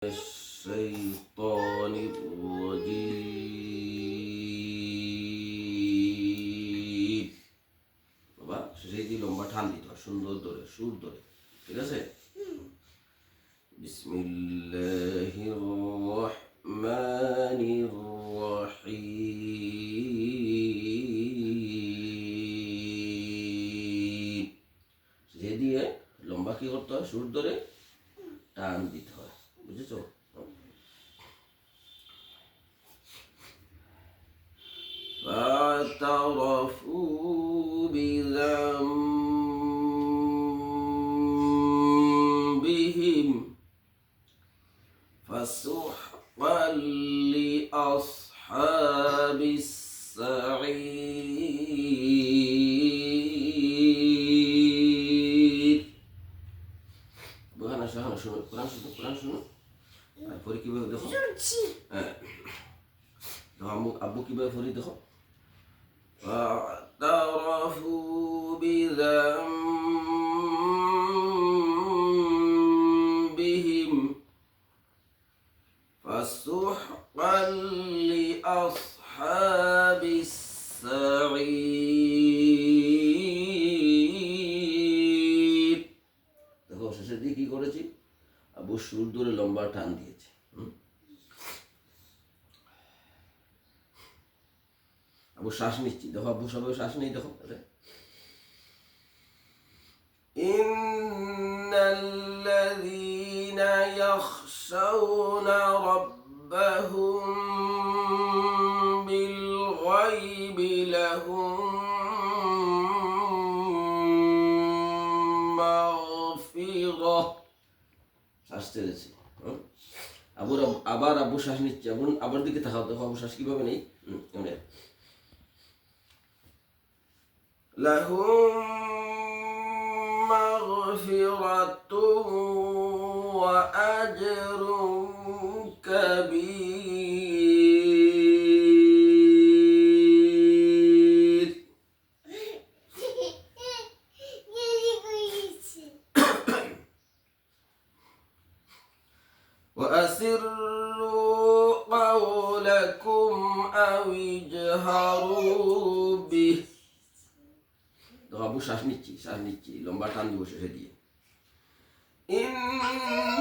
الشيطان الرجيم বাবা শেষে দিয়ে লম্বা টান দিতে হয় সুন্দর ধরে সুর ধরে ঠিক আছে বিসমিল্লাহির রহমানির রহিম শেষে দিয়ে লম্বা কি করতে হয় সুর ধরে টান দিতে হয় বুঝেছো فاعترفوا بذنبهم فسحقا لأصحاب السعير بغانا شهر شنو قرآن شنو পরে কিভাবে দেখো হ্যাঁ আব্বু কিভাবে পড়ি দেখো فاعترفوا بذنبهم فسحقا لأصحاب السعير দেখো শেষের দিকে কি করেছি আব্বু সুর ধরে লম্বা টান দিয়েছে আব্বু শ্বাস নিচ্ছি দেখো আব্বু সবাই শ্বাস নেই দেখো ইন্নাল্লাযীনা ইয়াখশাউনা রাব্বাহুম বিল গায়বি লাহুম মাগফিরাহ শ্বাস ছেড়েছি আবার আব্বু শ্বাস নিচ্ছে আবার দিকে তাকাও দেখো আব্বু শ্বাস কিভাবে নেই لهم مغفرة وأجر كبير وأسروا قولكم أو اجهروا به আব্বু শ্বাস নিচ্ছি লম্বা টান দিব শেষে দিয়ে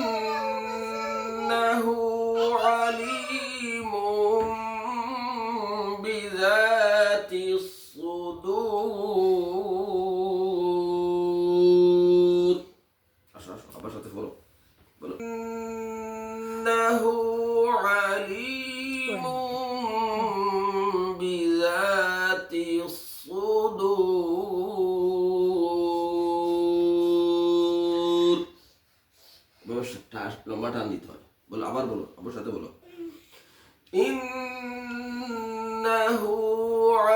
ইন্নাহু আলিমুম বিযাতিস সুদূর আসো আবার সাথে বলো ইন্নাহু আলিমুম বিযাতিস সুদূর লম্বা টান দিতে হয় বলো আবার বলো আবার সাথে বলো ইন্নাহু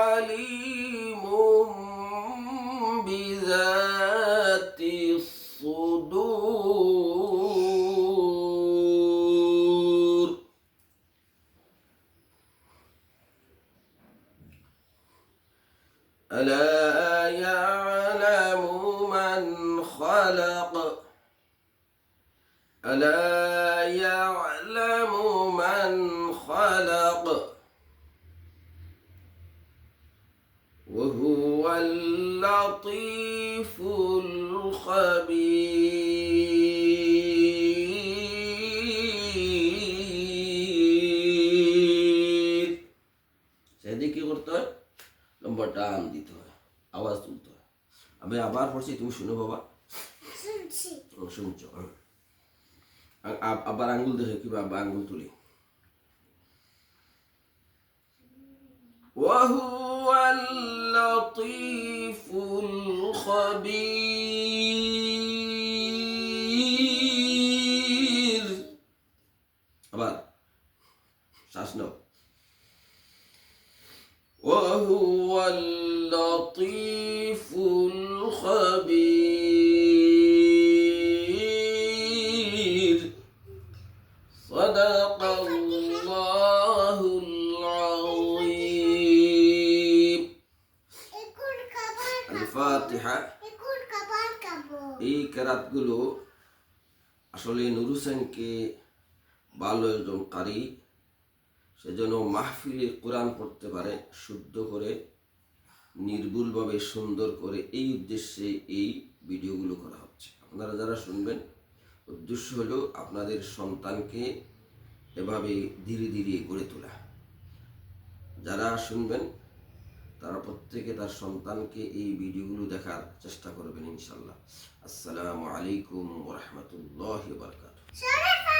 আলিমুম বিযাতিস সুদূর ألا يعلم من خلق ألا يعلم من خلق وهو اللطيف الخبير সেদিকে কি করতে হয় লম্বা টান দিতে হয় আওয়াজ তুলতে হয় আমি আবার পড়ছি তুমি শুনো বাবা শুনছো আবার আঙ্গুল দেখে কিভাবে আঙ্গুল তুলি وهو اللطيف الخبير আবার শ্বাস নাও وهو اللطيف الخبير صدق الله العظيم الفاتحة এই কেরাতগুলো আসলে নুর হোসেনকে ভালো একজন কারি, সে যেন মাহফিলে কোরআন পড়তে পারে শুদ্ধ করে, নির্ভুলভাবে, সুন্দর করে। এই উদ্দেশ্যে এই ভিডিওগুলো করা হচ্ছে। আপনারা যারা শুনবেন, উদ্দেশ্য হলো আপনাদের সন্তানকে এভাবে ধীরে ধীরে গড়ে তোলা। যারা শুনবেন তারা প্রত্যেকে তার সন্তানকে এই ভিডিওগুলো দেখার চেষ্টা করবেন ইনশাল্লাহ। আসসালামু আলাইকুম ওয়া রাহমাতুল্লাহি ওয়া বারাকাতুহু।